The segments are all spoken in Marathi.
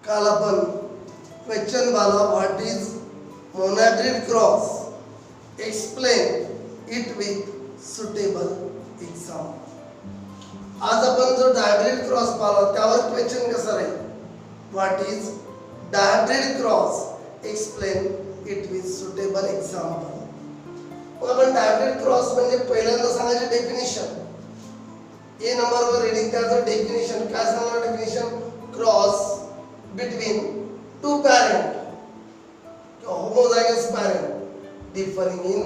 काल आपण क्वेश्चन पाहिला what is monohybrid cross, explain it with suitable example. आज आपण जो डायब्रिड क्रॉस पाहिला त्यावर क्वेश्चन कसा राहील, what is dihybrid cross, explain it with suitable example. मग आपण डायब्रिड क्रॉस म्हणजे पहिल्यांदा सांगायचे डेफिनेशन. ए नंबरवर रीडिंग त्याचं डेफिनेशन काय सांगणार, definition cross between two parent किंवा homozygous parent differing in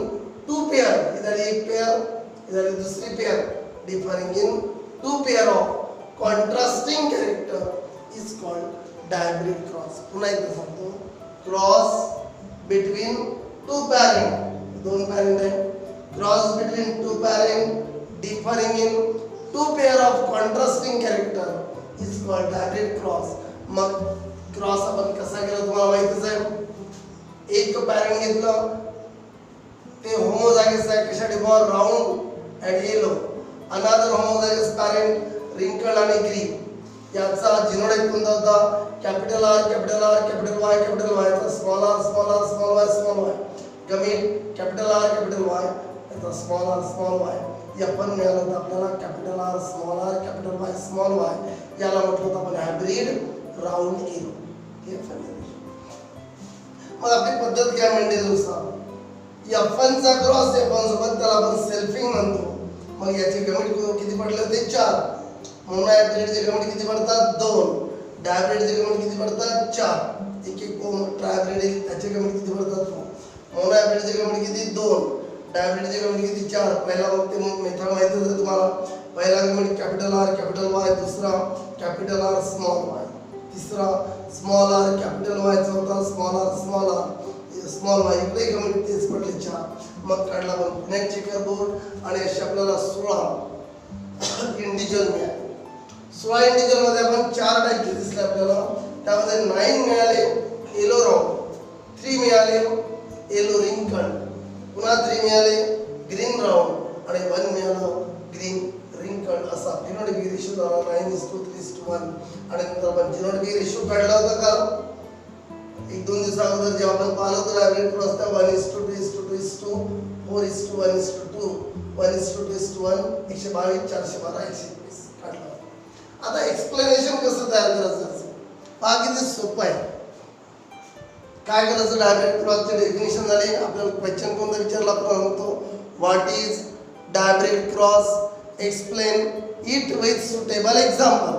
two pair, इधर एक पेयर इधर दूसरी pair, differing in two pair of contrasting character is called dihybrid cross. पुन्हा एकदा सांगतो, क्रॉस बिटवीन टू पॅरेंट, दोन पॅरेंट आहे, cross between two parent differing in two pair of contrasting character is called hybrid cross. मग क्रॉस आपण कसा केला तुम्हाला माहितीच आहे. एक पॅरेंट घेतलं ते होमोझायगस आहे, कशासाठी ball round and yellow. Another homozygous parent wrinkle आणि ग्रीन. याचा जिनोटाइप कोणता होता, capital R capital R capital Y capital Y, small r small r small y small y. Gamete capital R capital Y, याचा स्मॉल आर स्मॉल वाय. आपण मिळालं होतं आपल्याला capital R small r capital Y small y. याला म्हटलं होतं आपण हायब्रिड राऊंड येलो. हे मग आपली पद्धत काय मेंडेलनुसार, F1 चा क्रॉस F1 सोबत त्याला आपण सेल्फिंग म्हणतो. मग याचे गमिट किती पडले होते, 4. मोनोहायब्रिडचे गमिट किती पडतात, 2. डायब्रिडचे गमिट किती पडतात, 4. एक एक ट्रायब्रिड त्याचे गमिट किती पडतात, मोनोहायब्रिडचे गमिट किती, 2. डायब्रिडचे गमिट किती, 4. पहिला मग ते मेथड माहितीच आहे तुम्हाला. पहिला gamete capital R capital Y, दुसरा कॅपिटल आर स्मॉल वाय, तिसरा स्मॉल आर कॅपिटल वाय, चौथा स्मॉल आर स्मॉल वाय. इकडे गमिट तेच पडले 4. मग काढला आपण पुन्हा चेकर बोर्ड आणि असे आपल्याला 16 इंडिव्हिज्युअल मिळाले. 16 इंडिव्हिज्युअल मध्ये आपण 4 टाईप दिसले आपल्याला. त्यामध्ये 9 मिळाले येलो राऊंड, 3 मिळाले येलो रिंकल, पुन्हा 3 मिळाले ग्रीन राऊंड आणि 1 मिळालं ग्रीन रिंकल. असा जिनोटिक रेशो झाला 9:3:1. आणि नंतर आपण जिनोटिक रेशो काढला होता का 1-2 दिवसा अगोदर जेव्हा आपण पाहिलं होतं हायब्रिड क्रॉस, त्या 1:2:2:4:1:2 1:2:2:1 1:2:1 122 412 121 काढला. आता एक्सप्लेनेशन कसं तयार करायचं पहा, किती सोपं आहे. काय करायचं, डायब्रिड क्रॉसचे डेफिनेशन झाले. आपल्याला क्वेश्चन कोणता विचारला आपण म्हणतो what is dihybrid cross, explain it with suitable example.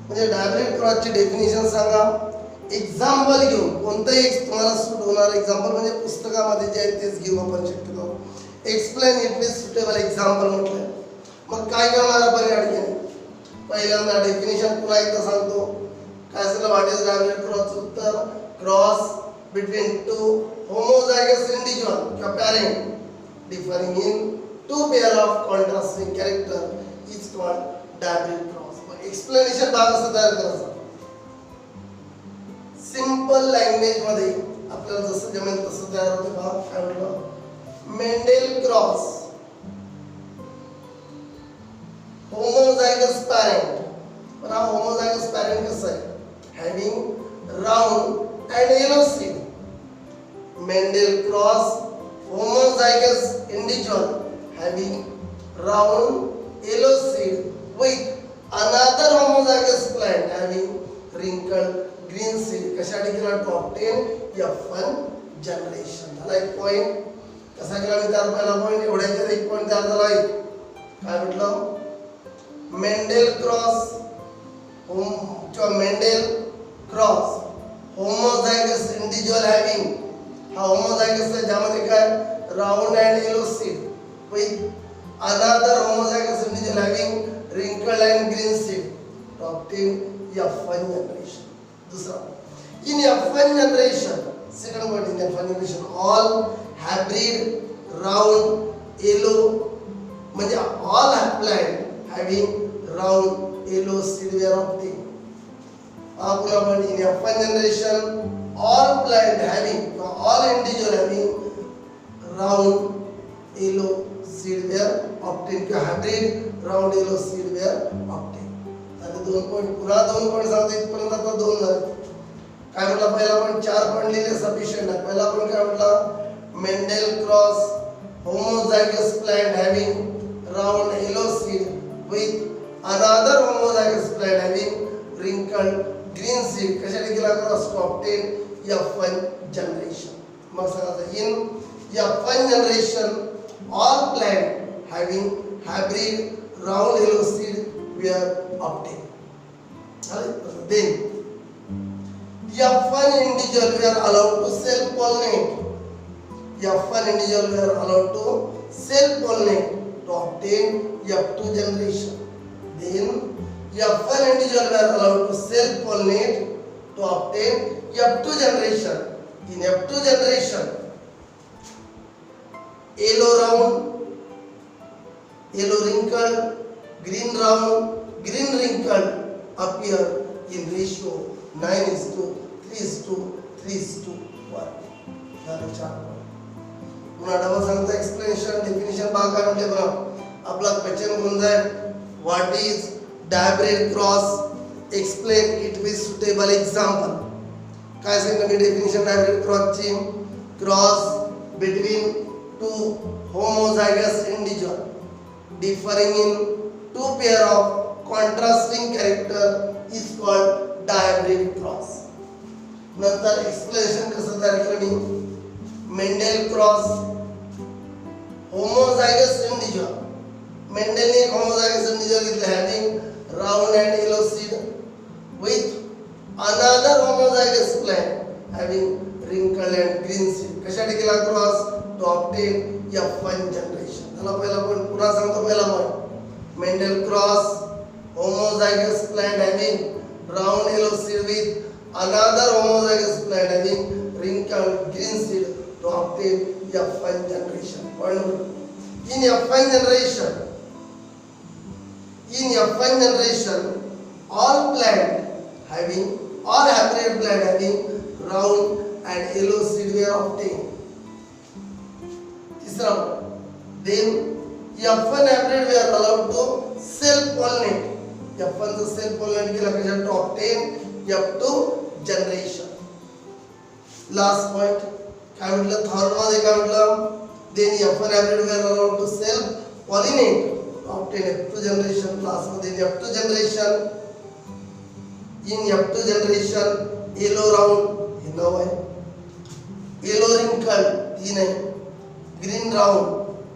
म्हणजे डायब्रिड क्रॉसचे डेफिनेशन सांगा, एक्झाम्पल घेऊन कोणतंही एक तुम्हाला सूट होणार एक्झाम्पल, म्हणजे पुस्तकामध्ये जे आहे तेच घेऊ आपण शक्यतो. Explain it with suitable example म्हटलं. मग काय करणार आपण या ठिकाणी, पहिल्यांदा डेफिनेशन पुन्हा एकदा सांगतो. काय असेल व्हॉट इज डायब्रिड क्रॉस, उत्तर cross between two homozygous individual किंवा parent differing in two pair of contrasting character is called dihybrid cross. मग एक्सप्लेनेशन भाग कसं तयार करायचा, सिंपल लँग्वेज मध्ये आपल्याला जसं जमेल तसं तयार होतं. पहा काय म्हटलं, मेंडेल क्रॉस होमोझायगस पॅरेंट. पण हा होमोझायगस पॅरेंट कसं आहे, having round and yellow seed. Mendel cross homozygous individual having round yellow seed with another homozygous plant having रिंकल ग्रीन सीड. कशासाठी केला, टू ऑब्टेन F1 जनरेशन. झाला एक पॉइंट. कसा केला मी त्याला पहिला पॉइंट, एवढ्याच्यात एक पॉइंट तयार झाला आहे. काय म्हटलं, मेंडेल क्रॉस किंवा Mendel cross homozygous individual having, हा होमोझायगस आहे ज्यामध्ये काय round and yellow seed with another homozygous individual having wrinkle and green seed to obtain F1 generation. दूसरा, in F1 generation, second word in F1 generation, all hybrid round yellow म्हणजे all plant having round yellow seed were obtained. आपण in F1 generation all plant having all individual having round yellow seed were obtained किंवा hybrid round yellow seed were obtained. आता 2 पॉइंट पुन्हा 2 पॉइंट सांगतो. इथपर्यंत आता 2 झाले. काय म्हटला पहिला आपण 4 पॉइंट लिहिले सफिशियंट आहे. पहिला आपण काय म्हटला, Mendel cross homozygous plant having round yellow seed with another homozygous plant having wrinkled green seed कशाने केला cross to obtain F1 generation. मग सांगा in F1 generation all plant having hybrid round yellow seed were obtained. Then F1 individual were allowed to self pollinate. F1 individual were allowed to self pollinate to obtain F2 generation. Then F1 individual were allowed to self pollinate to obtain F2 generation. In F2 generation, yellow round, yellow wrinkled, green round, green wrinkled appear in ratio 9:3:3:1. झालं 4. पुन्हा डबल सांगता एक्सप्लेनेशन डेफिनेशन पहा काय म्हटले बघा. आपला क्वेश्चन कोणता आहे, what is dihybrid cross, explain it with suitable example. काय सांगितलं मी डेफिनेशन डायब्रेड क्रॉसची, cross between two homozygous individual differing in two pair of contrasting character is called dihybrid cross. नंतर एक्सप्लेनेशन कसं तयार केलं मी, मेंडेल क्रॉस homozygous individual. मेंडेलने एक homozygous individual घेतले having round and yellow seed with another homozygous plant having wrinkled and green seed. कशासाठी केला cross to obtain F1 generation. त्याला पहिला पॉइंट पुन्हा सांगतो. पहिला point, Mendel cross homozygous plant having round yellow seed with another homozygous plant having wrinkled green seed to obtain F1 generation. In F1 generation, all hybrid plant having round and yellow seed were obtained. तीसरा point, then F1 hybrid were allowed to self pollinate. F1 चा self pollinate केला कशा to obtain F2 generation. Last point काय म्हटलं, थर्ड मध्ये काय म्हटलं, then F1 hybrid were allowed to self pollinate to obtain F2 generation. Last मध्ये F2 generation, in F2 generation yellow round हे नाव आहे, yellow wrinkled 3 आहे, green round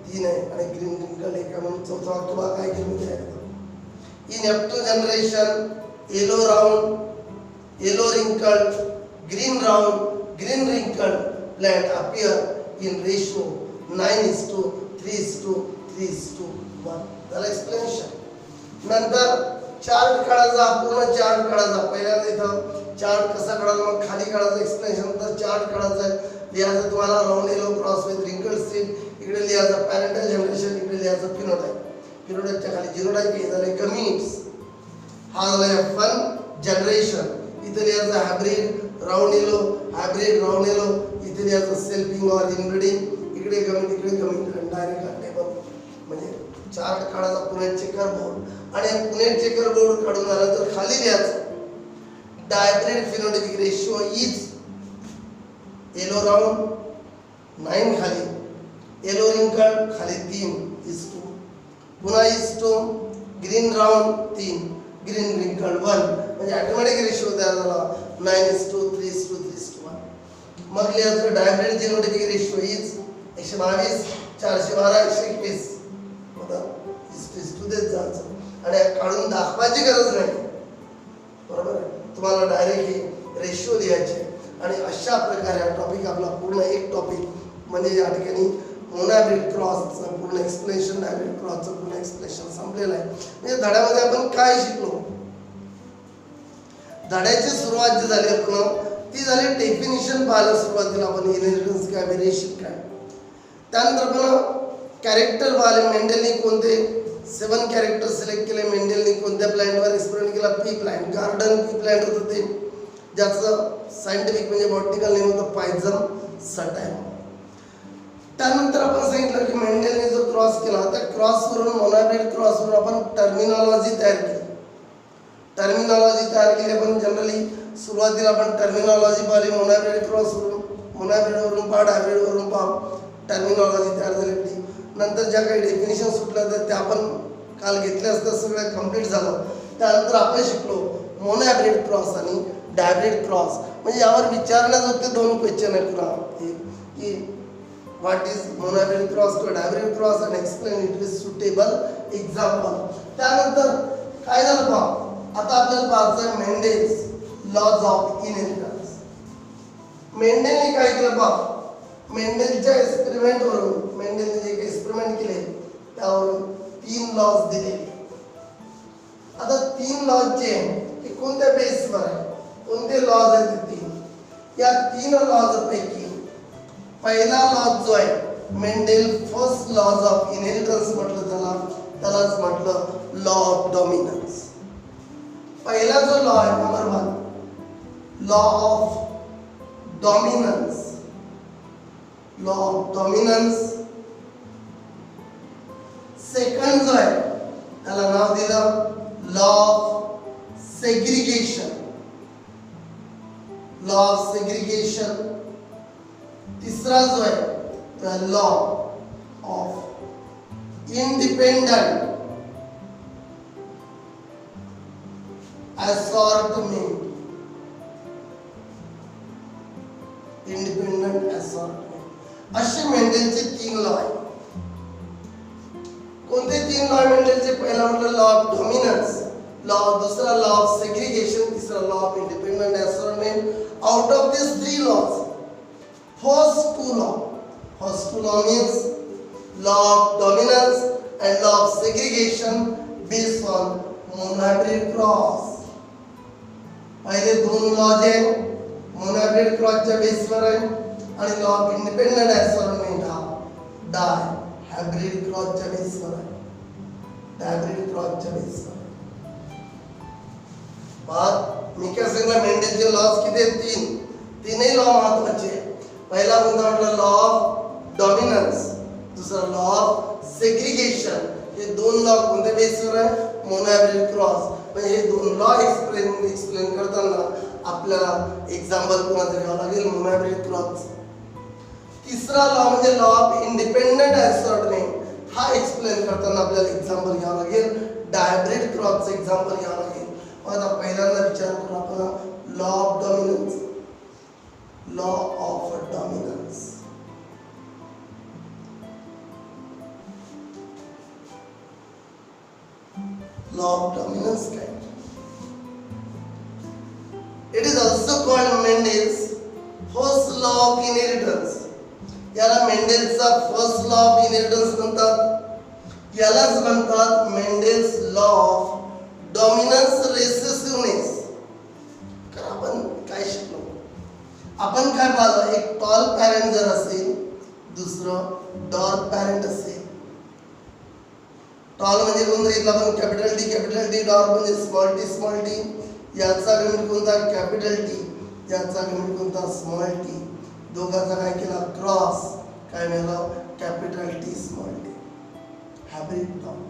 3 आहे आणि green wrinkled 1 आहे. म्हणून चौथा वाक्य बघा काय केलं ते आहे. In F2 generation yellow round, yellow wrinkled, green round, green wrinkled plant appear in ratio 9:3:3:1. त्याला एक्सप्लेनेशन. नंतर चार्ट काढायचा, पूर्ण चार्ट काढायचा. पहिल्यांदा इथं चार्ट कसा काढायचा, मग खाली काढायचं एक्सप्लेनेशन. नंतर चार्ट काढायचा आहे, लिहायचं तुम्हाला राऊंड येलो क्रॉस विथ रिंकल सीड, इकडे लिहायचं पॅरेंटल जनरेशन, इकडे लिहायचं फिनोटाइप. फिनोटाइपच्या खाली जिनोटाइप हे झाले गमीट्स. हा झाला F1 जनरेशन. इथे लिहायचं hybrid round yellow, hybrid round yellow, इथे लिहायचं सेल्फिंग और इनब्रीडिंग, इकडे गमीट, इकडे गमीट. डायरेक्ट टेबल म्हणजे चार्ट काढायचा पुणे चेकर बोर्ड, आणि पुणे चेकर बोर्ड काढून झाल्यानंतर खाली लिहायचं dihybrid phenotypic ratio is yellow round 9 खाली, येलो रिंकल खाली 3:2, पुन्हा 2 ग्रीन राऊंड 3, ग्रीन रिंकल 1, म्हणजे ऑटोमॅटिक रेशिओ तयार झाला 9:3:3:1. मग लिहायचं डायब्रिड फिनोटाइपिक रेशिओ इज 122, 412, 121 होता. देत जायचं आणि काढून दाखवायची गरज नाही. बरोबर आहे, तुम्हाला डायरेक्ट हे रेशिओ लिहायचे. आणि अशा प्रकारे हा टॉपिक आपला पूर्ण एक टॉपिक म्हणजे या ठिकाणी मोनोहायब्रिड क्रॉसचं पूर्ण एक्सप्लेनेशन, हायब्रिड क्रॉसचं पूर्ण एक्सप्लेनेशन संपलेलं आहे. म्हणजे धड्यामध्ये आपण काय शिकलो, धड्याची सुरुवात जी झाली आपण ती झाली डेफिनेशन पाहायला. सुरुवातीला आपण इनहेरिटन्स काय, व्हेरिएशन काय, त्यानंतर आपण कॅरेक्टर पाहिले. मेंडेलने कोणते 7 कॅरेक्टर सिलेक्ट केले. मेंडेलने कोणत्या प्लॅन्टवर एक्सपेरिमेंट केला, P plant, garden pea plant होतं ते, ज्याचं सायंटिफिक म्हणजे बॉटनिकल नेम होतं पायझम सटायम. त्यानंतर आपण सांगितलं की मेंडेलने जो क्रॉस केला त्या क्रॉसवरून, मोनोहायब्रिड क्रॉसवरून आपण टर्मिनॉलॉजी तयार केली. टर्मिनॉलॉजी तयार केली आपण जनरली सुरुवातीला आपण टर्मिनॉलॉजी पाहिली, मोनोहायब्रिड क्रॉसवरून, मोनोहायब्रिडवरून पहा, हायब्रिडवरून पहा, टर्मिनॉलॉजी तयार झाली होती. नंतर ज्या काही डेफिनेशन सुटल्या तर त्या आपण काल घेतल्या असतात, सगळ्या कम्प्लीट झालं. त्यानंतर आपण शिकलो मोनोहायब्रिड क्रॉस आणि डायब्रिड क्रॉस. म्हणजे यावर विचारण्याजोगते दोन क्वेश्चन आहे पुन्हा, की व्हॉट इज मोनोहायब्रिड क्रॉस किंवा डायब्रिड क्रॉस आणि explain it with suitable example. त्यानंतर काय झालं पहा, आता आपल्याला पाहायचं आहे मेंडेल्स लॉज ऑफ इनहेरिटन्स. मेंडेलने काय केलं पहा, मेंडेलच्या एक्सपेरिमेंटवरून, मेंडेलने जे एक्सपेरिमेंट केले त्यावरून 3 लॉज दिले. आता 3 लॉजचे हे कोणत्या बेसवर आहे, कोणते लॉज आहेत ते 3. या 3 लॉज पैकी पहिला लॉज जो आहे Mendel first laws of inheritance म्हटलं त्यालाच म्हटलं लॉ ऑफ डॉमिनन्स. पहिला जो लॉ आहे number 1 law of dominance, law of dominance. Second जो आहे त्याला नाव दिलं law of segregation, law of segregation. तिसरा जो आहे तो law of independent assortment, independent assortment. असे मेंडेलचे 3 लॉ आहेत. कोणते 3 लॉ मेंडेलचे? पहिला म्हटलं लॉ ऑफ डॉमिनन्स, दुसरा लॉ ऑफ सेग्रिगेशन, तिसरा law of independent assortment. Out of this 3 laws, first two law means law of dominance and law of segregation based on monohybrid cross. पहिले 2 लॉ जे मोनोहायब्रिड क्रॉसच्या बेसवर आहे आणि लॉ ऑफ इंडिपेंडंट असॉर्टमेंट हा डायहायब्रिड क्रॉसच्या बेसवर आहे, डायहायब्रिड क्रॉसच्या बेसवर. बात मी काय सांगितलं, मेंडेलचे लॉज किती आहेत? 3 लॉ महत्त्वाचे. पहिला कोणता म्हटलं लॉ ऑफ डॉमिनन्स, दुसरा लॉ ऑफ सेग्रिगेशन. हे 2 लॉ कोणत्या बेसवर आहे? Monohybrid cross. म्हणजे हे 2 लॉ एक्सप्लेन करताना आपल्याला एक्झाम्पल कोणाचं घ्यावं लागेल? Monohybrid cross. तिसरा लॉ म्हणजे लॉ ऑफ इंडिपेंडंट असॉर्टमेंट. हा एक्सप्लेन करताना आपल्याला एक्झाम्पल घ्यावं लागेल, डायहायब्रिड क्रॉसचं एक्झाम्पल घ्यावं लागेल. आता पहिल्यांदा विचार करू आपण law of dominance, law of dominance. Law of dominance काय? It is also called Mendel's first law of inheritance. याला मेंडेलचा फर्स्ट लॉ ऑफ इनहेरिटन्स म्हणतात. यालाच म्हणतात Mendel's law of dominance recessiveness. कारण आपण काय शिकलो? आपण काय पाहिलं? एक टॉल पॅरेंट जर असेल, दुसरं डॉर्क पॅरेंट असेल. टॉल म्हणजे कोणतं घेतलं आपण? Capital T. डॉर्क म्हणजे स्मॉल टी. याचा गणित कोणता? Capital T. याचा गणित कोणता? Small T. दोघांचा काय केला? क्रॉस. काय मिळालं? Capital T small T. Hybrid tall,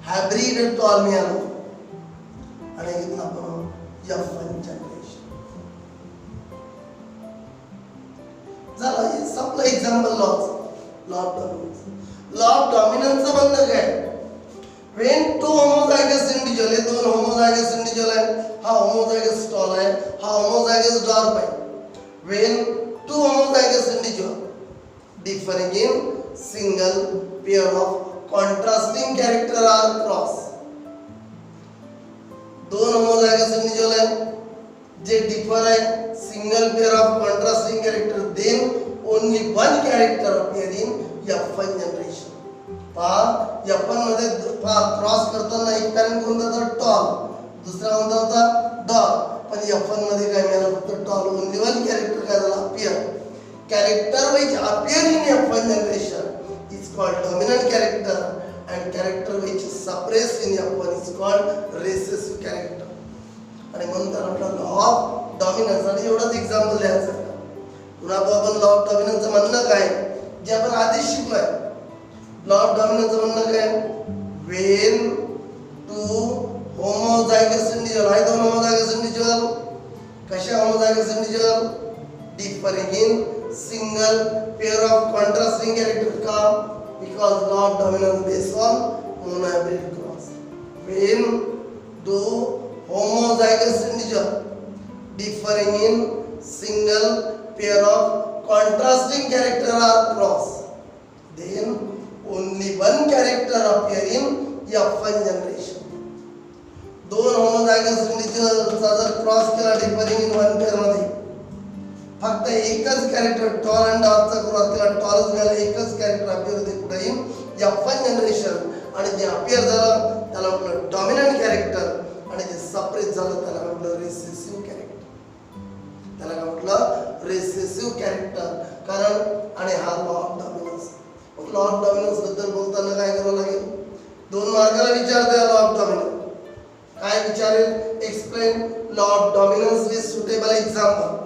hybrid tall मिळालं. आणि घेतला आपण F1 जनरेशन. झालं, हे संपलं example laws. Law of dominance. Law of डॉमिनन्सचं म्हणणं काय? when 2 homozygous individual, हे 2 homozygous individual आहे, हा homozygous टॉल आहे, हा homozygous डॉर्क आहे. when 2 homozygous individual differing in single pair of contrasting character are cross. 2 homozygous individual आहे जे डिफर आहे, single pair of contrasting character, then only one character appear in F1 generation. पहा F1 मध्ये क्रॉस करताना एक पॅरेंट कोणता होता? टॉल. दुसरा कोणता होता? डॉर्क. पण F1 मध्ये काय मिळालं? फक्त टॉल. ओनली वन कॅरेक्टर काय झाला? Appear. Character which appear in F1 generation is called dominant character and character which is suppressed in F1 is called recessive character. आणि म्हणून त्याला म्हटलं लॉ ऑफ डॉमिनन्स. आणि एवढंच एक्झाम्पल द्यायचं. पुन्हा आपण लॉ ऑफ डॉमिनन्सचं म्हणणं काय जे आपण आधीच शिकलोय. लॉ ऑफ डॉमिनन्सचं म्हणणं काय? when 2 homozygous individual. आहे दोन homozygous individual. कशा homozygous individual? Differing in single pair of contrasting character का? Because law of dominance based on monohybrid cross. When two homozygous individual differing in single pair of contrasting character are cross, then only one character appear in F1 generation. दोन homozygous individuals जर क्रॉस केला differing in one pair मध्ये फक्त एकच कॅरेक्टर टॉल आणि डॉगचा क्रॉस केला, टॉलच मिळाला, एकच कॅरेक्टर अपियर होते कुठेही F1 जनरेशन. आणि जे अपियर झालं त्याला म्हटलं डॉमिनंट कॅरेक्टर, आणि जे सपरेट झालं त्याला म्हटलं रिसेसिव्ह कॅरेक्टर. त्याला काय म्हटलं? Recessive character. कारण आणि हा law of dominance. Law of dominance बद्दल बोलताना काय करावं लागेल? 2 मार्काला विचारते लॉ ऑफ डॉमिनन्स. काय विचारेल? Explain law of dominance with suitable example.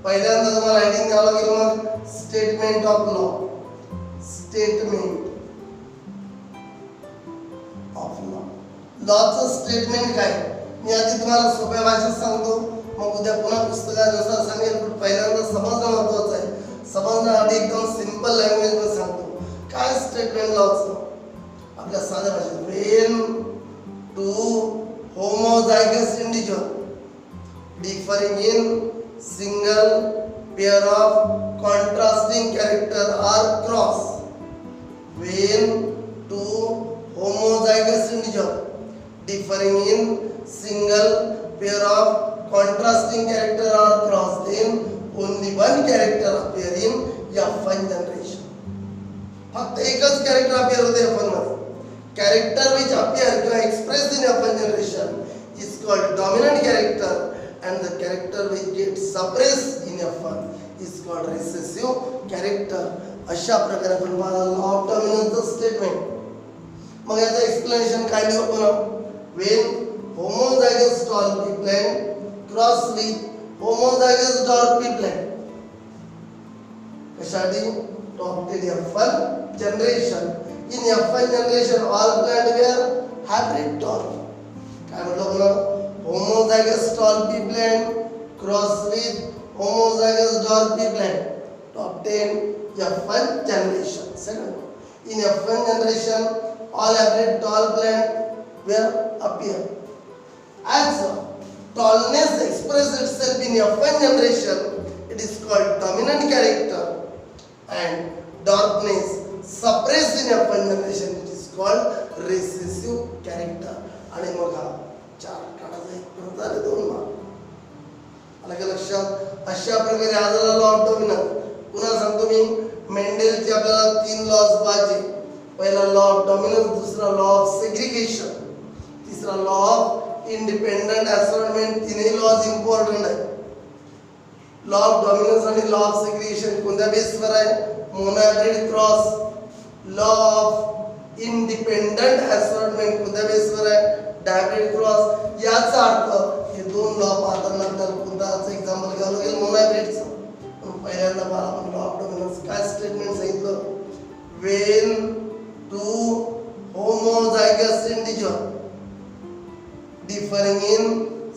पहिल्यांदा तुम्हाला हेडिंग द्यावं लागेल मग statement of law. Statement of law. लॉचं स्टेटमेंट काय? मी आधी तुम्हाला सोप्या भाषेत सांगतो, मग उद्या पुन्हा पुस्तकानुसार सांगेल. पण पहिल्यांदा समजणं महत्त्वाचं आहे. समजण्यासाठी एकदम सिंपल लँग्वेज मध्ये सांगतो. काय स्टेटमेंट लॉचं? आपल्या साध्या भाषेत when two homozygous individual differing in single pair of contrasting character are cross. When two homozygous individual differing in single pair of contrasting character are cross, then only one character appear in F1 generation. फक्त एकच कॅरेक्टर appear होते F1 मध्ये. Character which appear or expressed in F1 generation is called dominant character, and the character which gets suppressed in F1 is called recessive character. अशा प्रकारे आपण लॉ ऑफ डॉमिनन्सचं स्टेटमेंट. मग याचं एक्सप्लेनेशन काय देऊ आपण? when homozygous tall plant cross with homozygous dwarf plant. कशासाठी? to obtain F1 generation. In F1 generation all plant were hybrid tall. काय म्हटलं पुन्हा? homozygous tall plant cross with homozygous dwarf plant to obtain F1 generation. Second, in F1 generation all hybrid tall plant were appear. As tallness expresses itself in F1 generation, it is called dominant character, and darkness suppressed in F1 generation, it is called recessive character. आणि मग हा 4 काढायचा, एक परत झाले 2 मार्क. आलं का लक्षात? अशा प्रकारे हा झाला लॉ ऑफ डॉमिनन्स. पुन्हा सांगतो मी, मेंडेलचे आपल्याला 3 लॉज पाहिजे. पहिला लॉ ऑफ डॉमिनन्स, दुसरा लॉ ऑफ सेग्रिगेशन, तिसरा लॉ ऑफ इंडिपेंडंट असॉर्टमेंट. तीनही लॉज इम्पॉर्टंट आहे. लॉ ऑफ डॉमिनन्स आणि लॉ ऑफ सेग्रिगेशन कोणत्या बेसवर आहे? Monohybrid cross. Law of independent assortment कोणत्या बेसवर आहे? Dihybrid cross. याचा अर्थ हे 2 लॉ पाहताना आपल्याला कोणताच एक्झाम्पल घ्यावं लागेल? मोनोहायब्रिडचं. पहिल्यांदा मला आपण लॉ ऑफ डॉमिनन्स काय स्टेटमेंट सांगितलं? When two homozygous individual differing in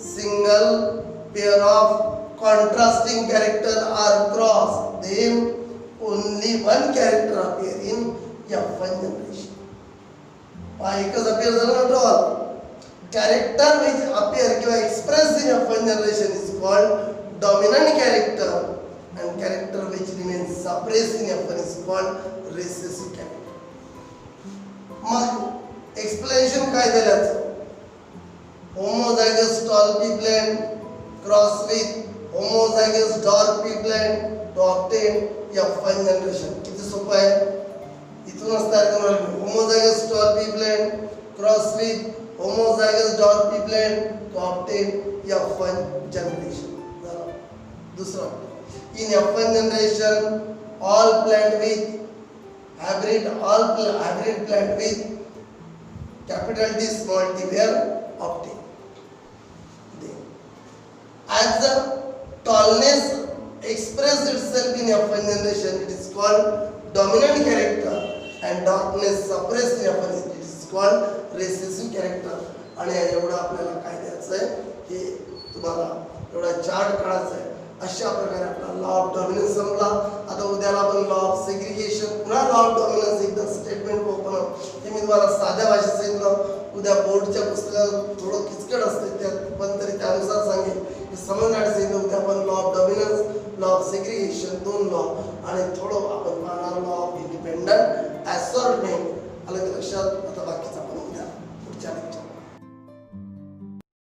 single pair of contrasting character are crossed, then only one character appear in F1 generation. एकच appear झालं ना टॉल. Character which appear किंवा expressed in F1 generation is called dominant character, and character which remains suppressed in F1 is called recessive character. मग एक्सप्लेनेशन काय दिलं? homozygous tall pea plant cross with homozygous dwarf pea plant to obtain F1 generation. किती सोपं आहे? इथूनच तयार करायला लागेल. homozygous tall pea plant cross with homozygous dwarf pea plant to obtain F1 generation. दूसरा, in F1 generation all plant with hybrid plant with capital T small t were obtained. As the tallness expressed itself in F1 generation, it is called dominant character, and darkness suppressed in F1, it is called recessive character. आणि एवढं आपल्याला काय द्यायचं आहे की तुम्हाला एवढा चार्ट काढायचा आहे. अशा प्रकारे आपला लॉ ऑफ डॉमिनन्स संपला. आता उद्याला आपण लॉ ऑफ सेग्रिगेशन, पुन्हा लॉ ऑफ डॉमिनन्स एकदा स्टेटमेंट ओपन ते मी तुम्हाला साध्या भाषेत सांगितलं. उद्या बोर्डच्या पुस्तकात थोडं किचकट असते त्यात, पण तरी त्यानुसार सांगेल की समजण्यासाठी सांगितलं. उद्या आपण law of dominance, law of segregation, 2 law आणि थोडं आपण पाहणार लॉ ऑफ इंडिपेंडंट असॉर्टमेंट. आलं की लक्षात? आता बाकीचं आपण उद्या